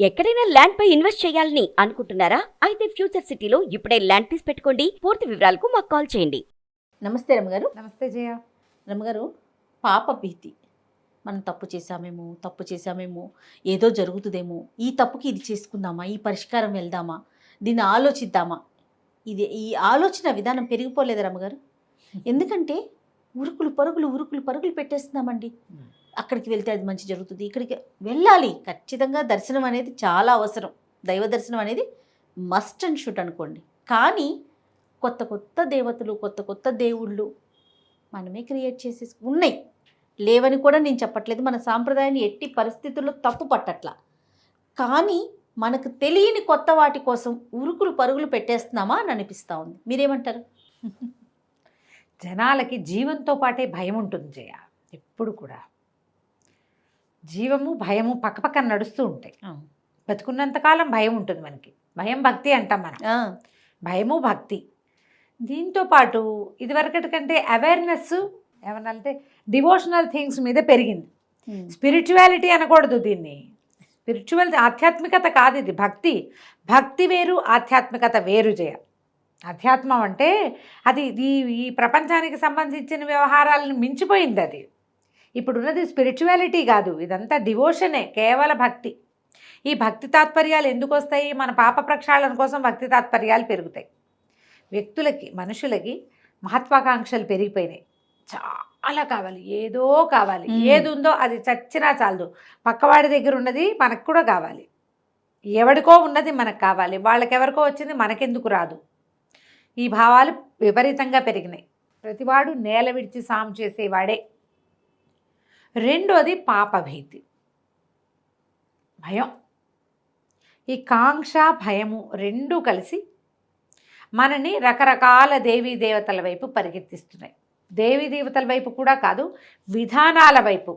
ఎక్కడైనా ల్యాండ్ పై ఇన్వెస్ట్ చేయాలని అనుకుంటున్నారా? అయితే ఫ్యూచర్ సిటీలో ఇప్పుడే ల్యాండ్ తీసి పెట్టుకోండి. పూర్తి వివరాలకు మాకు కాల్ చేయండి. నమస్తే రమ్మగారు. నమస్తే జయ. రమ్మగారు, పాప భీతి. మనం తప్పు చేశామేమో, ఏదో జరుగుతుందేమో, ఈ తప్పుకి ఇది చేసుకుందామా, ఈ పరిష్కారం వెళ్దామా, దీన్ని ఆలోచిద్దామా, ఈ ఆలోచన విధానం పెరిగిపోలేదు రమ్మగారు. ఎందుకంటే ఉరుకులు పరుగులు పెట్టేస్తున్నామండి. అక్కడికి వెళ్తే అది మంచి జరుగుతుంది, ఇక్కడికి వెళ్ళాలి. ఖచ్చితంగా దర్శనం అనేది చాలా అవసరం. దైవ దర్శనం అనేది మస్ట్ అండ్ షుడ్ అనుకోండి. కానీ కొత్త దేవతలు, కొత్త దేవుళ్ళు మనమే క్రియేట్ చేసేసి ఉన్నాయి. లేవని కూడా నేను చెప్పట్లేదు. మన సాంప్రదాయాన్ని ఎట్టి పరిస్థితుల్లో తప్పు పట్టట్లా. కానీ మనకు తెలియని కొత్త వాటి కోసం ఉరుకులు పరుగులు పెట్టేస్తున్నామా అని అనిపిస్తూ ఉంది. మీరేమంటారు? జనాలకి జీవంతో పాటే భయం ఉంటుంది జయ. ఎప్పుడు కూడా జీవము భయము పక్కపక్కన నడుస్తూ ఉంటాయి. బతుకున్నంతకాలం భయం ఉంటుంది మనకి. భయం భక్తి అంటాం మనం. భయము భక్తి. దీంతో పాటు ఇదివరకటి కంటే అవేర్నెస్ ఏమన్నంటే డివోషనల్ థింగ్స్ మీద పెరిగింది. స్పిరిచువాలిటీ అనకూడదు దీన్ని. స్పిరిచువల్ ఆధ్యాత్మికత కాదు ఇది. భక్తి వేరు, ఆధ్యాత్మికత వేరు జయ. అధ్యాత్మం అంటే అది ఈ ప్రపంచానికి సంబంధించిన వ్యవహారాలను మించిపోయింది. అది ఇప్పుడున్నది స్పిరిచువాలిటీ కాదు, ఇదంతా డివోషనే, కేవల భక్తి. ఈ భక్తి తాత్పర్యాలు ఎందుకు వస్తాయి? మన పాప ప్రక్షాళన కోసం భక్తి తాత్పర్యాలు పెరుగుతాయి. వ్యక్తులకి, మనుషులకి మహత్వాకాంక్షలు పెరిగిపోయినాయి. చాలా కావాలి, ఏదో కావాలి. ఏది ఉందో అది చచ్చినా చాలదు. పక్కవాడి దగ్గర ఉన్నది మనకు కూడా కావాలి. ఎవరికో ఉన్నది మనకు కావాలి, వాళ్ళకెవరికో వచ్చింది మనకెందుకు రాదు. ఈ భావాలు విపరీతంగా పెరిగినాయి. ప్రతివాడు నేల విడిచి సాము చేసేవాడే. రెండోది పాపభీతి, భయం. ఈ కాంక్ష భయము రెండూ కలిసి మనని రకరకాల దేవీ దేవతల వైపు పరిగెత్తిస్తున్నాయి. దేవీ దేవతల వైపు కూడా కాదు, విధానాల వైపు,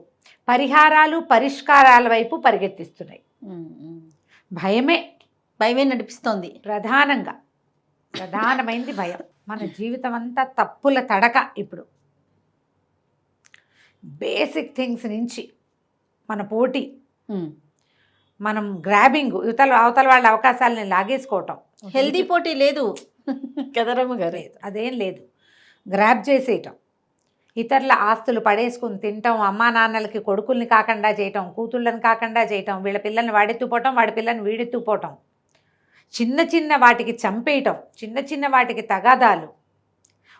పరిహారాలు పరిష్కారాల వైపు పరిగెత్తిస్తున్నాయి. భయమే నడిపిస్తోంది. ప్రధానమైంది భయం. మన జీవితం అంతా తప్పుల తడక. ఇప్పుడు బేసిక్ థింగ్స్ నుంచి మన పోటీ, మనం గ్రాబింగ్, అవతల వాళ్ళ అవకాశాలని లాగేసుకోవటం. హెల్దీ పోటీ లేదు కదరమ్మ గారు. అదేం లేదు. గ్రాబ్ చేసేయటం, ఇతరుల ఆస్తులు పడేసుకుని తినటం, అమ్మా నాన్నలకి కొడుకుల్ని కాకుండా చేయటం, కూతుళ్ళని కాకుండా చేయటం, వీళ్ళ పిల్లల్ని వాడెత్తుపోవటం, వాడి పిల్లల్ని వీడెత్తుపోవటం, చిన్న వాటికి చంపేయటం, చిన్న వాటికి తగాదాలు.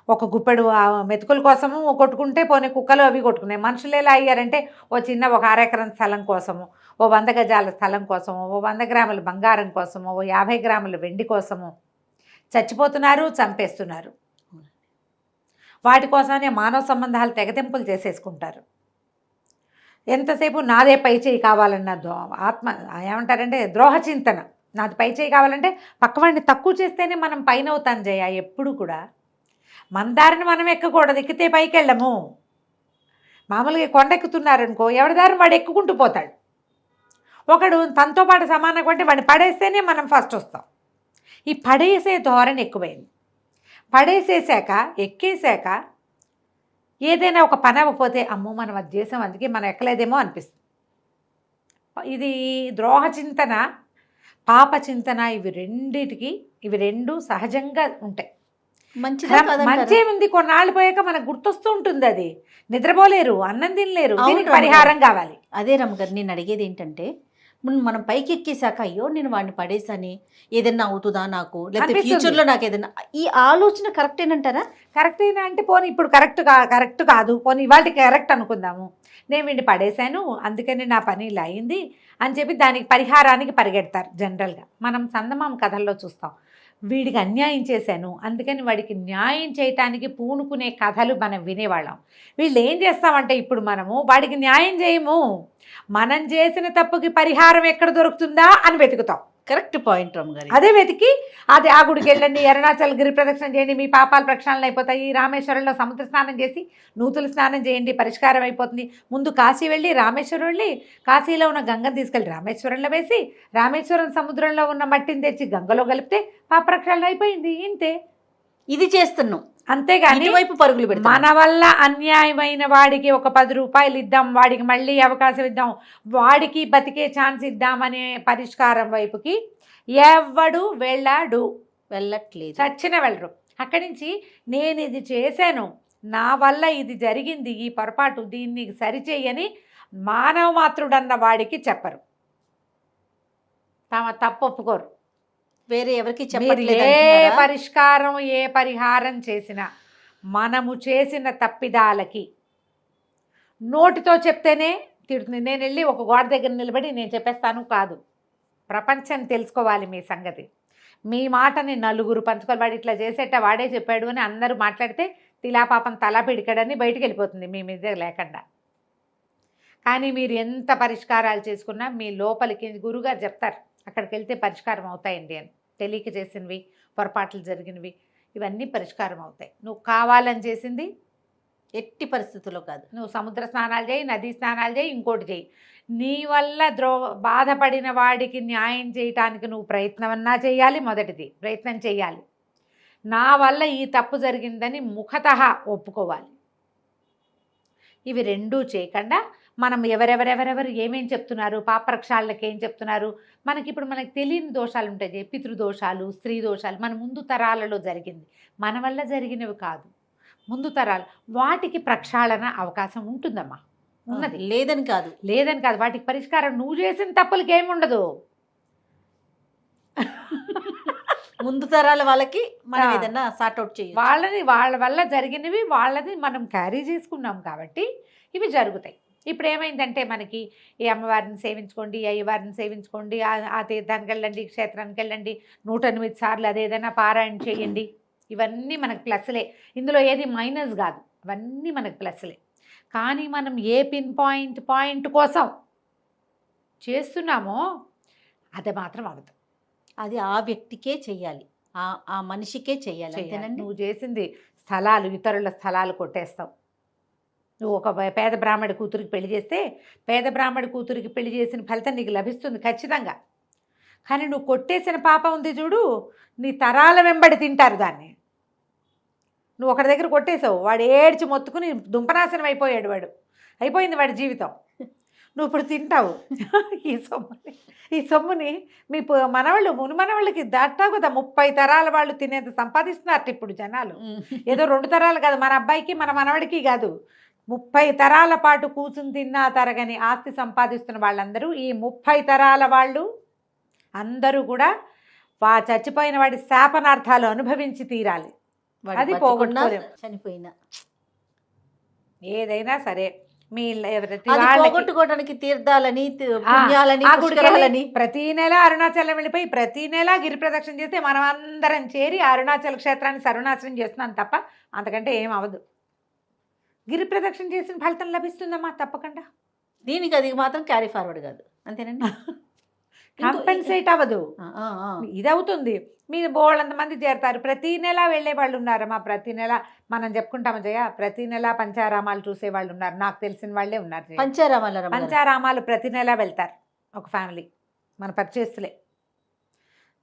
ఒక గుప్పెడు మెతుకుల కోసము కొట్టుకుంటే పోనీ కుక్కలు అవి కొట్టుకున్నాయి. మనుషులు ఎలా అయ్యారంటే ఒక 1/2 ఎకరం స్థలం కోసము, 100 గజాల స్థలం కోసము, 100 గ్రాముల బంగారం కోసము, 50 గ్రాముల వెండి కోసము చచ్చిపోతున్నారు, చంపేస్తున్నారు. వాటి కోసమే మానవ సంబంధాలు తెగతింపులు చేసేసుకుంటారు. ఎంతసేపు నాదే పై చేయి కావాలన్న ఆత్మ ఏమంటారంటే ద్రోహ చింతన. నాది పై చేయి కావాలంటే పక్కవాడిని తక్కువ చేస్తేనే మనం పైన అవుతాం జయ. ఎప్పుడు కూడా మన దారిని మనం ఎక్కకూడదు, ఎక్కితే పైకి వెళ్ళము. మామూలుగా కొండెక్కుతున్నారనుకో, ఎవరి దారిని వాడు ఎక్కుకుంటూ పోతాడు. ఒకడు తనతో పాటు సమానంగా అంటే వాడిని పడేస్తేనే మనం ఫస్ట్ వస్తాం. ఈ పడేసే ధోరణి ఎక్కువైంది. పడేసేసాక ఎక్కేసాక ఏదైనా ఒక పని అవ్వకపోతే అమ్మో మనం అది చేసాం అందుకే మనం ఎక్కలేదేమో అనిపిస్తుంది. ఇది ద్రోహ చింతన, పాప చింతన. ఇవి రెండు సహజంగా ఉంటాయి. మంచి ఉంది. కొన్నాళ్ళు పోయాక మనకు గుర్తొస్తూ ఉంటుంది. అది నిద్రపోలేరు, అన్నం తినలేరు. దీనికి పరిహారం కావాలి. అదే రమ్మగారు, నేను అడిగేది ఏంటంటే మనం పైకి ఎక్కేసాక అయ్యో నేను వాడిని పడేసాని, ఏదైనా అవుతుందా నాకు, లేకపోతే ఫ్యూచర్లో నాకు ఏదైనా, ఈ ఆలోచన కరెక్టేనంటారా? కరెక్టేనా అంటే పోనీ ఇప్పుడు కరెక్ట్ కాదు, పోనీ ఇవాళకి కరెక్ట్ అనుకుందాము. నేను వీడిని పడేశాను అందుకని నా పని ఇలా అయింది అని చెప్పి దానికి పరిహారానికి పరిగెడతారు. జనరల్గా మనం చందమామ కథల్లో చూస్తాం. వీడికి అన్యాయం చేశాను అందుకని వాడికి న్యాయం చేయటానికి పూనుకునే కథలు మనం వినేవాళ్ళం. వీళ్ళు ఏం చేస్తామంటే ఇప్పుడు మనము వాడికి న్యాయం చేయము, మనం చేసిన తప్పుకి పరిహారం ఎక్కడ దొరుకుతుందా అని వెతుకుతాం. కరెక్ట్ పాయింట్ రమ్మగారు. అదే వెతికి అది ఆ గుడికి వెళ్ళండి, అరుణాచల్ గిరి ప్రదక్షిణ చేయండి, మీ పాపాలు ప్రక్షాళన అయిపోతాయి. రామేశ్వరంలో సముద్ర స్నానం చేసి నూతులు స్నానం చేయండి, పరిష్కారం అయిపోతుంది. ముందు కాశీ వెళ్ళి రామేశ్వరం వెళ్ళి కాశీలో ఉన్న గంగను తీసుకెళ్ళి రామేశ్వరంలో వేసి, రామేశ్వరం సముద్రంలో ఉన్న మట్టిని తెచ్చి గంగలో కలిపితే పాప ప్రక్షాళన అయిపోయింది. ఇంతే. ఇది చేస్తున్నాం. అంతేగాని ఇటువైపు పరుగులు పెడతాం. మన వల్ల అన్యాయమైన వాడికి ఒక 10 రూపాయలు ఇద్దాం, వాడికి మళ్ళీ అవకాశం ఇద్దాం, వాడికి బతికే ఛాన్స్ ఇద్దామనే పరిష్కారం వైపుకి ఎవడు వెళ్ళట్లేదు. చచ్చిన వెళ్ళరు. అక్కడి నుంచి నేను ఇది చేశాను, నా వల్ల ఇది జరిగింది, ఈ పొరపాటు, దీన్ని సరిచేయని మానవ మాతృడన్న వాడికి చెప్పరు, తమ తప్పు ఒప్పుకోరు. వేరే ఎవరికి మీరు చెప్పట్లేదు ఏ అంటున్నారా? పరిష్కారం ఏ పరిహారం చేసినా మనము చేసిన తప్పిదాలకి నోటితో చెప్తేనే తిడుతుంది. నేను వెళ్ళి ఒక గోడ దగ్గర నిలబడి నేను చెప్పేస్తాను కాదు, ప్రపంచం తెలుసుకోవాలి మీ సంగతి. మీ మాటని నలుగురు పంచుకోవాలి. వాడు ఇట్లా చేసేట వాడే చెప్పాడు అని అందరూ మాట్లాడితే తిలాపాపం తలా పిడికడని బయటికి వెళ్ళిపోతుంది మీ మీద లేకుండా. కానీ మీరు ఎంత పరిష్కారాలు చేసుకున్నా మీ లోపలికి గురుగారు చెప్తారు అక్కడికి వెళ్తే పరిష్కారం అవుతాయండి అని. తెలియక చేసినవి, పొరపాట్లు జరిగినవి ఇవన్నీ పరిష్కారం అవుతాయి. నువ్వు కావాలని చేసింది ఎట్టి పరిస్థితుల్లో కాదు. నువ్వు సముద్ర స్నానాలు చేయి, నదీ స్నానాలు చేయి, ఇంకోటి చేయి. నీ వల్ల బాధపడిన వాడికి న్యాయం చేయటానికి నువ్వు ప్రయత్నమన్నా చేయాలి. మొదటిది ప్రయత్నం చేయాలి. నా వల్ల ఈ తప్పు జరిగిందని ముఖతః ఒప్పుకోవాలి. ఇవి రెండూ చేయకుండా మనం ఎవరెవరు ఏమేం చెప్తున్నారు, పాపరక్షాలకి ఏం చెప్తున్నారు, మనకి తెలియని దోషాలు ఉంటాయి, పితృదోషాలు, స్త్రీ దోషాలు, మన ముందు తరాలలో జరిగింది, మన వల్ల జరిగినవి కాదు, ముందు తరాలు, వాటికి ప్రక్షాళన అవకాశం ఉంటుందమ్మా, ఉన్నది. లేదని కాదు. వాటికి పరిష్కారం నువ్వు చేసిన తప్పులకి ఏముండదు. ముందు తరాల వాళ్ళకి మనం ఏదన్నా సార్ట్అవుట్ చేయాలి. వాళ్ళ వల్ల జరిగినవి వాళ్ళది మనం క్యారీ చేసుకున్నాం కాబట్టి ఇవి జరుగుతాయి. ఇప్పుడు ఏమైందంటే మనకి ఈ అమ్మవారిని సేవించుకోండి, అయ్యవారిని సేవించుకోండి, ఆ తీర్థానికి వెళ్ళండి, క్షేత్రానికి వెళ్ళండి, 108 సార్లు అదేదైనా పారాయణ చేయండి, ఇవన్నీ మనకు ప్లస్లే. ఇందులో ఏది మైనస్ కాదు, అవన్నీ మనకు ప్లస్లే. కానీ మనం ఏ పాయింట్ కోసం చేస్తున్నామో అది మాత్రం అవ్వదు. అది ఆ వ్యక్తికే చెయ్యాలి, ఆ మనిషికే చెయ్యాలి. అంతేనండి. నువ్వు చేసింది స్థలాలు, ఇతరుల స్థలాలు కొట్టేస్తావు. నువ్వు ఒక పేద బ్రాహ్మడి కూతురికి పెళ్లి చేస్తే పేద బ్రాహ్మడి కూతురికి పెళ్లి చేసిన ఫలితం నీకు లభిస్తుంది ఖచ్చితంగా. కానీ నువ్వు కొట్టేసిన పాపం ఉంది చూడు, నీ తరాల వెంబడి తింటారు దాన్ని. నువ్వు ఒకటి దగ్గర కొట్టేసావు, వాడు ఏడ్చి మొత్తుకుని దుంపనాశనం అయిపోయింది వాడి జీవితం. నువ్వు ఇప్పుడు తింటావు ఈ సొమ్ముని మీ మునిమనవాళ్ళకి దాటా కదా 30 తరాల వాళ్ళు తినేది సంపాదిస్తున్నారు ఇప్పుడు జనాలు. ఏదో 2 తరాలు కాదు, మన అబ్బాయికి మన మనవడికి కాదు, 30 తరాల పాటు కూర్చుని తిన్నా తరగని ఆస్తి సంపాదిస్తున్న వాళ్ళందరూ ఈ 30 తరాల వాళ్ళు అందరూ కూడా చచ్చిపోయిన వాడి శాపనార్థాలు అనుభవించి తీరాలి. అది పోగొట్టుకోలేం. చనిపోయినా ఏదైనా సరే మీ పోగొట్టుకోవడానికి తీర్థాలని, పుణ్యాలని, పుష్కరాలని ప్రతి నెల అరుణాచలం వెళ్ళిపోయి ప్రతి నెల గిరి ప్రదక్షిణ చేస్తే మనం అందరం చేరి అరుణాచల క్షేత్రాన్ని సర్వనాశనం చేస్తున్నాం తప్ప అంతకంటే ఏం అవ్వదు. గిరి ప్రదక్షిణ చేసిన ఫలితం లభిస్తుందమ్మా తప్పకుండా. దీనికి అది మాత్రం క్యారీ ఫార్వర్డ్ కాదు, అంతేనండి. కాంపెన్సేట్ అవ్వదు, ఇది అవుతుంది. మీరు బోళ్ళంతమంది చేరతారు, ప్రతి నెల వెళ్ళే వాళ్ళు ఉన్నారమ్మా. ప్రతి నెల మనం చెప్పుకుంటాము జయ, ప్రతి నెల పంచారామాలు చూసే వాళ్ళు ఉన్నారు, నాకు తెలిసిన వాళ్ళే ఉన్నారు. పంచారామాలు ప్రతి నెల వెళ్తారు ఒక ఫ్యామిలీ, మన పరిచయస్తులే.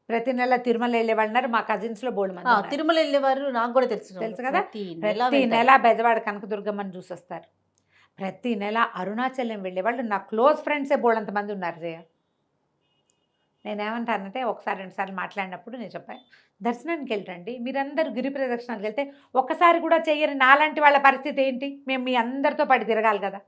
ప్రతి నెల తిరుమల వెళ్ళే వాళ్ళు ఉన్నారు, మా కజిన్స్లో బోల్డ్ మంది. తిరుమల వెళ్ళేవారు నాకు కూడా తెలుసు కదా. ప్రతి నెల బెజవాడ కనకదుర్గమ్మని చూసొస్తారు. ప్రతి నెల అరుణాచలం వెళ్ళేవాళ్ళు నా క్లోజ్ ఫ్రెండ్సే బోళ్ళంతమంది ఉన్నారు జయ. నేనేమంటానంటే ఒకసారి 2 సార్లు మాట్లాడినప్పుడు నేను చెప్పాను, దర్శనానికి వెళ్ళండి, మీరందరూ గిరి ప్రదక్షిణానికి వెళ్తే ఒక్కసారి కూడా చెయ్యని నాలాంటి వాళ్ళ పరిస్థితి ఏంటి? మేము మీ అందరితో పాటు తిరగాలి కదా.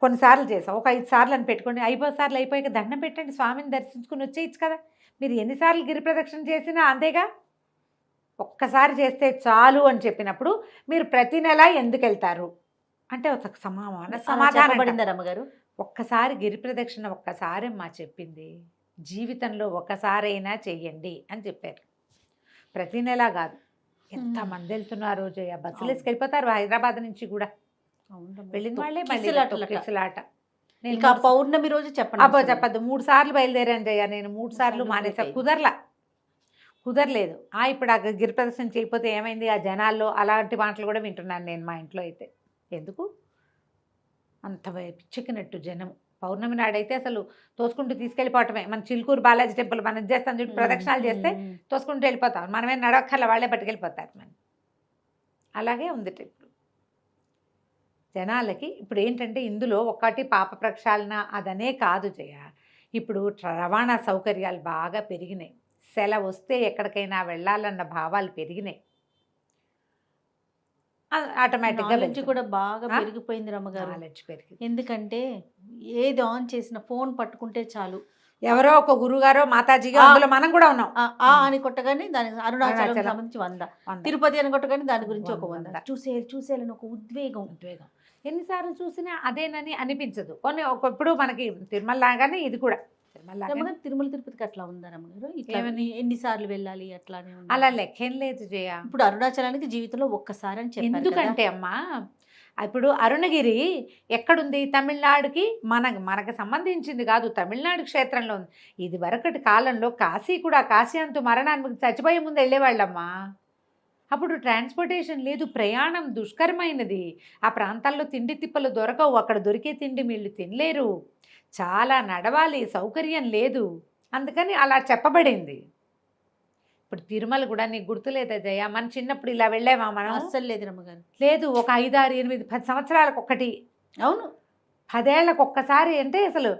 కొన్నిసార్లు చేసాం, ఒక 5 సార్లు అని పెట్టుకోండి, 5 సార్లు అయిపోయాక దండం పెట్టండి, స్వామిని దర్శించుకుని వచ్చేయచ్చు కదా. మీరు ఎన్నిసార్లు గిరి ప్రదక్షిణ చేసినా అంతేగా, ఒక్కసారి చేస్తే చాలు అని చెప్పినప్పుడు మీరు ప్రతి నెల ఎందుకు వెళ్తారు అంటే ఒక సమాధానం పడిందా రమ్మగారు? ఒక్కసారి గిరి ప్రదక్షిణ ఒక్కసారి మా చెప్పింది, జీవితంలో ఒకసారైనా చెయ్యండి అని చెప్పారు. ప్రతి నెల కాదు, ఎంతమంది వెళ్తున్నారు జయ, బస్సులు వేసుకెళ్ళిపోతారు హైదరాబాద్ నుంచి కూడా. వెళ్ళిన వాళ్ళే కిసలాట. ఇంకా పౌర్ణమి రోజు చెప్పద్దు, 3 సార్లు బయలుదేరాను జయ, నేను 3 సార్లు మానేసా, కుదరలేదు. ఇప్పుడు ఆ గిరి ప్రదర్శన చేయకపోతే ఏమైంది, ఆ జనాల్లో అలాంటి మాటలు కూడా వింటున్నాను నేను మా ఇంట్లో. అయితే ఎందుకు అంత పిచ్చెక్కినట్టు జనం. పౌర్ణమి నాడైతే అసలు తోసుకుంటూ తీసుకెళ్ళిపోవటమే. మన చిలుకూరు బాలాజీ టెంపుల్ మనం చేస్తాం చూడు, ప్రదక్షిణాలు చేస్తే తోసుకుంటూ వెళ్ళిపోతాం, మనమే నడవక్కర్ల, వాళ్ళే పట్టుకెళ్ళిపోతారు. మనం అలాగే ఉంది ఇప్పుడు జనాలకి. ఇప్పుడు ఏంటంటే ఇందులో ఒకటి పాప ప్రక్షాళన అదనే కాదు జయ. ఇప్పుడు రవాణా సౌకర్యాలు బాగా పెరిగినాయి. సెలవు వస్తే ఎక్కడికైనా వెళ్ళాలన్న భావాలు పెరిగినాయి. ఆటోమేటిక్గా నాలెడ్జ్ కూడా బాగా పెరిగిపోయింది రమ్మగారు. నాలెడ్జ్ పెరిగింది. ఎందుకంటే ఏది ఆన్ చేసిన ఫోన్ పట్టుకుంటే చాలు, ఎవరో ఒక గురుగారో మాతాజీగా అందులో మనం కూడా ఉన్నాం. అని కొట్టగానే దాని అరుణాచలం అరుణాచలం. సంబంధించి 100, తిరుపతి అని కొట్టగానే దాని గురించి ఒక 100, చూసేయాలని ఒక ఉద్వేగం. ఎన్నిసార్లు చూసినా అదేనని అనిపించదు. కొన్ని ఇప్పుడు మనకి తిరుమల లాగానే ఇది కూడా తిరుమల లాగానే. రమ్మగారు, తిరుమల తిరుపతికి అట్లా ఉందా రమ్మగారు? ఇట్లా ఎన్నిసార్లు వెళ్ళాలి అట్లానే ఉందా? అలా లెక్కేం లేదు జయ. ఇప్పుడు అరుణాచలానికి జీవితంలో ఒక్కసారి అని చెప్పారు కదా. ఎందుకంటే అమ్మా ఇప్పుడు అరుణగిరి ఎక్కడుంది? తమిళనాడుకి మనకు సంబంధించింది కాదు, తమిళనాడు క్షేత్రంలో ఉంది. ఇది వరకటి కాలంలో కాశీ కూడా, కాశీ అంటూ మరణానికి చచ్చిపోయే ముందు వెళ్ళేవాళ్ళమ్మా. అప్పుడు ట్రాన్స్పోర్టేషన్ లేదు, ప్రయాణం దుష్కరమైనది. ఆ ప్రాంతాల్లో తిండి తిప్పలు దొరకవు, అక్కడ దొరికే తిండి వీళ్ళు తినలేరు, చాలా నడవాలి, సౌకర్యం లేదు. అందుకని అలా చెప్పబడింది. ఇప్పుడు తిరుమల కూడా నీకు గుర్తులేదా జయ? మన చిన్నప్పుడు ఇలా వెళ్ళామా మనం? అస్సలు లేదు రమ్మగారు. లేదు, ఒక 5, 6, 8, 10 సంవత్సరాలకు ఒకటి. అవును, 10 ఏళ్లకు ఒక్కసారి. అంటే అసలు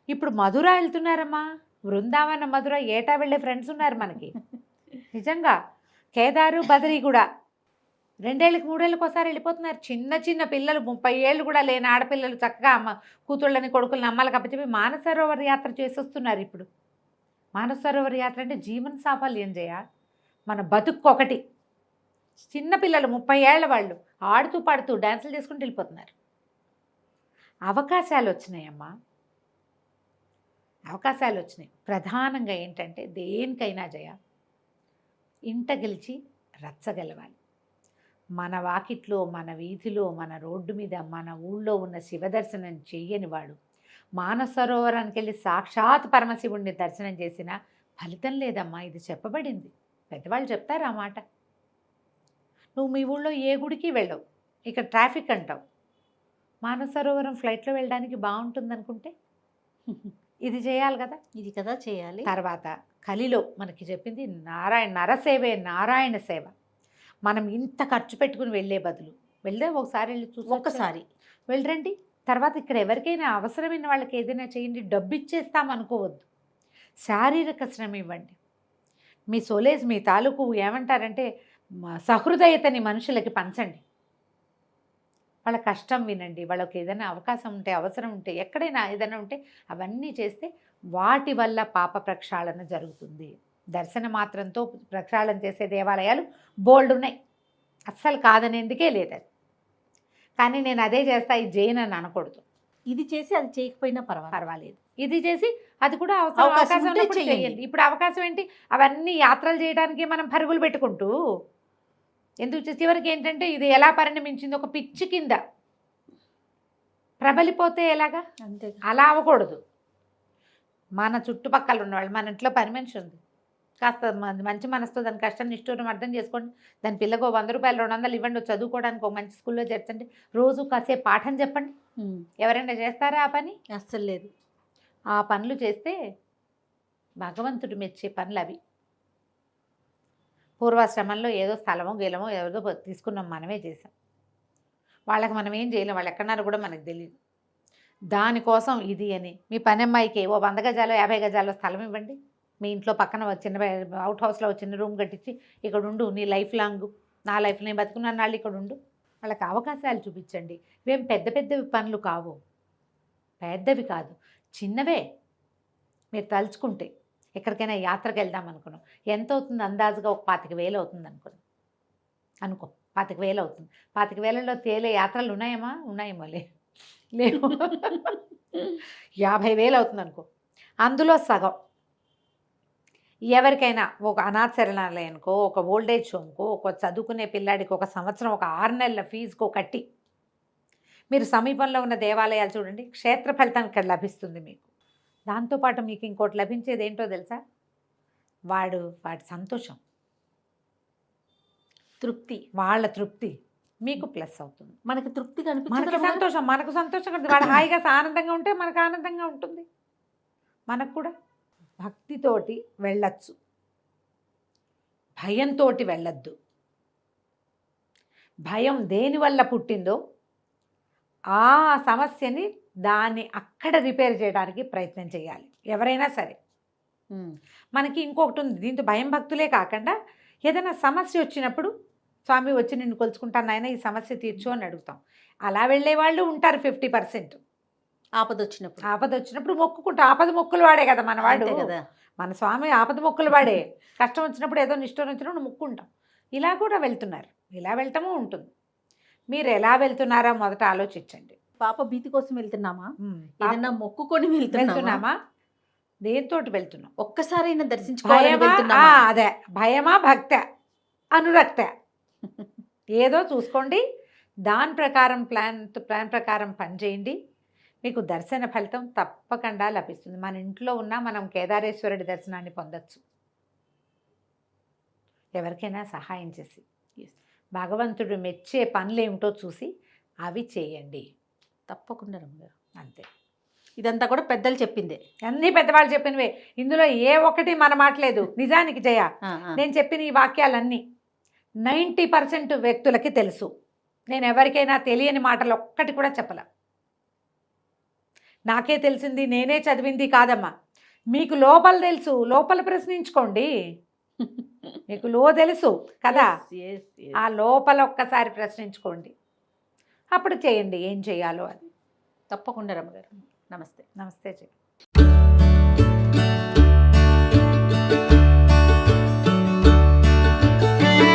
ఇప్పుడు మధుర వెళ్తున్నారమ్మా, బృందావన మధుర ఏటా వెళ్ళే ఫ్రెండ్స్ ఉన్నారు మనకి. నిజంగా కేదారు బదరి కూడా 2 ఏళ్ళకి 3 ఏళ్ళకి ఒకసారి వెళ్ళిపోతున్నారు. చిన్న చిన్న పిల్లలు, 30 ఏళ్ళు కూడా లేని ఆడపిల్లలు చక్కగా అమ్మ కూతుళ్ళని కొడుకులని అమ్మలకు అప్పచెప్పి మానసరోవర యాత్ర చేసి వస్తున్నారు. ఇప్పుడు మానసరోవర యాత్ర అంటే జీవన సాఫల్యం జయ, మన బతుక్కొకటి. చిన్నపిల్లలు 30 ఏళ్ల వాళ్ళు ఆడుతూ పాడుతూ డ్యాన్సులు చేసుకుంటూ వెళ్ళిపోతున్నారు. అవకాశాలు వచ్చినాయమ్మా, అవకాశాలు వచ్చినాయి. ప్రధానంగా ఏంటంటే దేనికైనా జయ, ఇంట గెలిచి రచ్చగలవాలి. మన వాకిట్లో, మన వీధిలో, మన రోడ్డు మీద, మన ఊళ్ళో ఉన్న శివదర్శనం చెయ్యని వాడు మానసరోవరానికి వెళ్ళి సాక్షాత్ పరమశివుణ్ణి దర్శనం చేసినా ఫలితం లేదమ్మా. ఇది చెప్పబడింది, పెద్దవాళ్ళు చెప్తారు ఆ మాట. నువ్వు మీ ఊళ్ళో ఏ గుడికి వెళ్ళవు, ఇక్కడ ట్రాఫిక్ అంటావు. మానసరోవరం ఫ్లైట్లో వెళ్ళడానికి బాగుంటుంది అనుకుంటే ఇది చేయాలి కదా, ఇది కదా చేయాలి. తర్వాత కలిలో మనకి చెప్పింది నరసేవే నారాయణ సేవ. మనం ఇంత ఖర్చు పెట్టుకుని వెళ్ళే బదులు ఒకసారి వెళ్ళి చూసి ఒక్కసారి వెళ్ళరండి. తర్వాత ఇక్కడ ఎవరికైనా అవసరమైన వాళ్ళకి ఏదైనా చేయండి. డబ్బు ఇచ్చేస్తాం అనుకోవద్దు, శారీరక శ్రమ ఇవ్వండి. మీ సోలేజ్, మీ తాలూకు ఏమంటారంటే సహృదయతని మనుషులకి పంచండి. వాళ్ళ కష్టం వినండి. వాళ్ళకి ఏదైనా అవకాశం ఉంటే, అవసరం ఉంటే, ఎక్కడైనా ఏదైనా ఉంటే అవన్నీ చేస్తే వాటి వల్ల పాప ప్రక్షాళన జరుగుతుంది. దర్శన మాత్రంతో ప్రక్షాళన చేసే దేవాలయాలు బోల్డ్ ఉన్నాయి, అస్సలు కాదనేందుకే లేదు. కానీ నేను అదే చేస్తా, ఇది చేయను అని అనకూడదు. ఇది చేసి అది చేయకపోయినా పర్వాలేదు, ఇది చేసి అది కూడా అవకాశం ఉన్నప్పుడు చేయండి. ఇప్పుడు అవకాశం ఏంటి? అవన్నీ యాత్రలు చేయడానికి మనం పరుగులు పెట్టుకుంటూ ఎందుకు చివరికి ఏంటంటే ఇది ఎలా పరిణమించింది, ఒక పిచ్చి కింద ప్రబలిపోతే ఎలాగా? అంతే. అలా అవ్వకూడదు. మన చుట్టుపక్కల ఉన్నవాళ్ళు, మన ఇంట్లో పని మనిషి ఉంది, కాస్త మంచి మనసుతో దాని కష్టం నిష్ఠూరం అర్థం చేసుకోండి. దాని పిల్లకు 100 రూపాయలు 200 ఇవ్వండి, చదువుకోవడానికి ఒక మంచి స్కూల్లో చేర్చండి. రోజు కాసేపు పాఠం చెప్పండి. ఎవరైనా చేస్తారా ఆ పని? అస్సలు లేదు. ఆ పనులు చేస్తే భగవంతుడు మెచ్చే పనులు అవి. పూర్వాశ్రమంలో ఏదో స్థలమో గీలమో ఏదో తీసుకున్నాం, మనమే చేసాం. వాళ్ళకి మనం ఏం చేయలేం, వాళ్ళు ఎక్కడన్నారో కూడా మనకు తెలియదు. దానికోసం ఇది అని మీ పని అమ్మాయికి ఓ 100 గజాలు 50 గజాలు స్థలం ఇవ్వండి. మీ ఇంట్లో పక్కన చిన్న అవుట్ హౌస్లో చిన్న రూమ్ కట్టించి ఇక్కడ ఉండు, నీ లైఫ్ లాంగ్, నా లైఫ్ నేను బతుకున్నాను నాళ్ళు ఇక్కడ ఉండు. వాళ్ళకి అవకాశాలు చూపించండి. ఇవేం పెద్ద పెద్దవి పనులు కావు, పెద్దవి కాదు, చిన్నవే. మీరు తలుచుకుంటే ఎక్కడికైనా యాత్రకు వెళ్దాం అనుకున్నాం, ఎంత అవుతుంది? అందాజుగా ఒక 25,000 అవుతుంది అనుకో 25,000 అవుతుంది. 25,000లో తేలే యాత్రలు ఉన్నాయేమో లేవు. 50,000 అవుతుంది అనుకో. అందులో సగం ఎవరికైనా ఒక అనాథ శరణాలయానికో, ఒక ఓల్డేజ్ హోమ్కో, ఒక చదువుకునే పిల్లాడికి ఒక సంవత్సరం, ఒక 6 నెలల ఫీజుకో కట్టి మీరు సమీపంలో ఉన్న దేవాలయాలు చూడండి, క్షేత్ర ఫలితం ఇక్కడ లభిస్తుంది మీకు. దాంతోపాటు మీకు ఇంకోటి లభించేది ఏంటో తెలుసా? వాటి సంతోషం, తృప్తి, వాళ్ళ తృప్తి మీకు ప్లస్ అవుతుంది. మనకి తృప్తి మనకు సంతోషం, మనకు సంతోషం. వాడు హాయిగా ఆనందంగా ఉంటే మనకు ఆనందంగా ఉంటుంది. మనకు కూడా భక్తితోటి వెళ్ళచ్చు, భయంతో వెళ్ళొద్దు. భయం దేనివల్ల పుట్టిందో ఆ సమస్యని దాన్ని అక్కడ రిపేర్ చేయడానికి ప్రయత్నం చేయాలి ఎవరైనా సరే. మనకి ఇంకొకటి ఉంది, దీంతో భయం భక్తులే కాకుండా ఏదైనా సమస్య వచ్చినప్పుడు స్వామి వచ్చి నిన్ను కొలుచుకుంటాను నాయన ఈ సమస్య తీర్చు అని అడుగుతాం. అలా వెళ్ళే వాళ్ళు ఉంటారు 50%. ఆపద వచ్చినప్పుడు మొక్కుకుంటాం. ఆపద మొక్కులు వాడే కదా మన వాడు, అంతే కదా. మన స్వామి ఆపద మొక్కులు వాడే. కష్టం వచ్చినప్పుడు ఏదో నిష్ఠూరం వచ్చినప్పుడు మొక్కుంటాం. ఇలా కూడా వెళ్తున్నారు, ఇలా వెళ్ళటము ఉంటుంది. మీరు ఎలా వెళ్తున్నారా మొదట ఆలోచించండి. పాప భీతి కోసం వెళ్తున్నామా, ఏదన్నా మొక్కుకొని వెళ్తున్నామా, దేంతోటి వెళ్తున్నాం, ఒక్కసారైనా దర్శించుకోవాలని భయమా వెళ్తున్నామా? అదే భయమా భక్త అనురక్త ఏదో చూసుకోండి. దాని ప్రకారం ప్లాన్ ప్రకారం పనిచేయండి. మీకు దర్శన ఫలితం తప్పకుండా లభిస్తుంది. మన ఇంట్లో ఉన్న మనం కేదారేశ్వరుడి దర్శనాన్ని పొందొచ్చు. ఎవరికైనా సహాయం చేసి భగవంతుడు మెచ్చే పనులు ఏమిటో చూసి అవి చేయండి. తప్పకుండా రమ్మగారు. అంతే. ఇదంతా కూడా పెద్దలు చెప్పిందే, అన్నీ పెద్దవాళ్ళు చెప్పినవే. ఇందులో ఏ ఒక్కటి మన మాట లేదు. నిజానికి జయ, నేను చెప్పిన ఈ వాక్యాలన్నీ 90% వ్యక్తులకి తెలుసు. నేను ఎవరికైనా తెలియని మాటలు ఒక్కటి కూడా చెప్పలే. నాకే తెలిసింది, నేనే చదివింది కాదమ్మా. మీకు లోపల తెలుసు, లోపల ప్రశ్నించుకోండి. మీకు తెలుసు కదా, ఆ లోపల ఒక్కసారి ప్రశ్నించుకోండి. అప్పుడు చేయండి ఏం చేయాలో అది. తప్పకుండా రమ్మగారు. నమస్తే. నమస్తే జయ.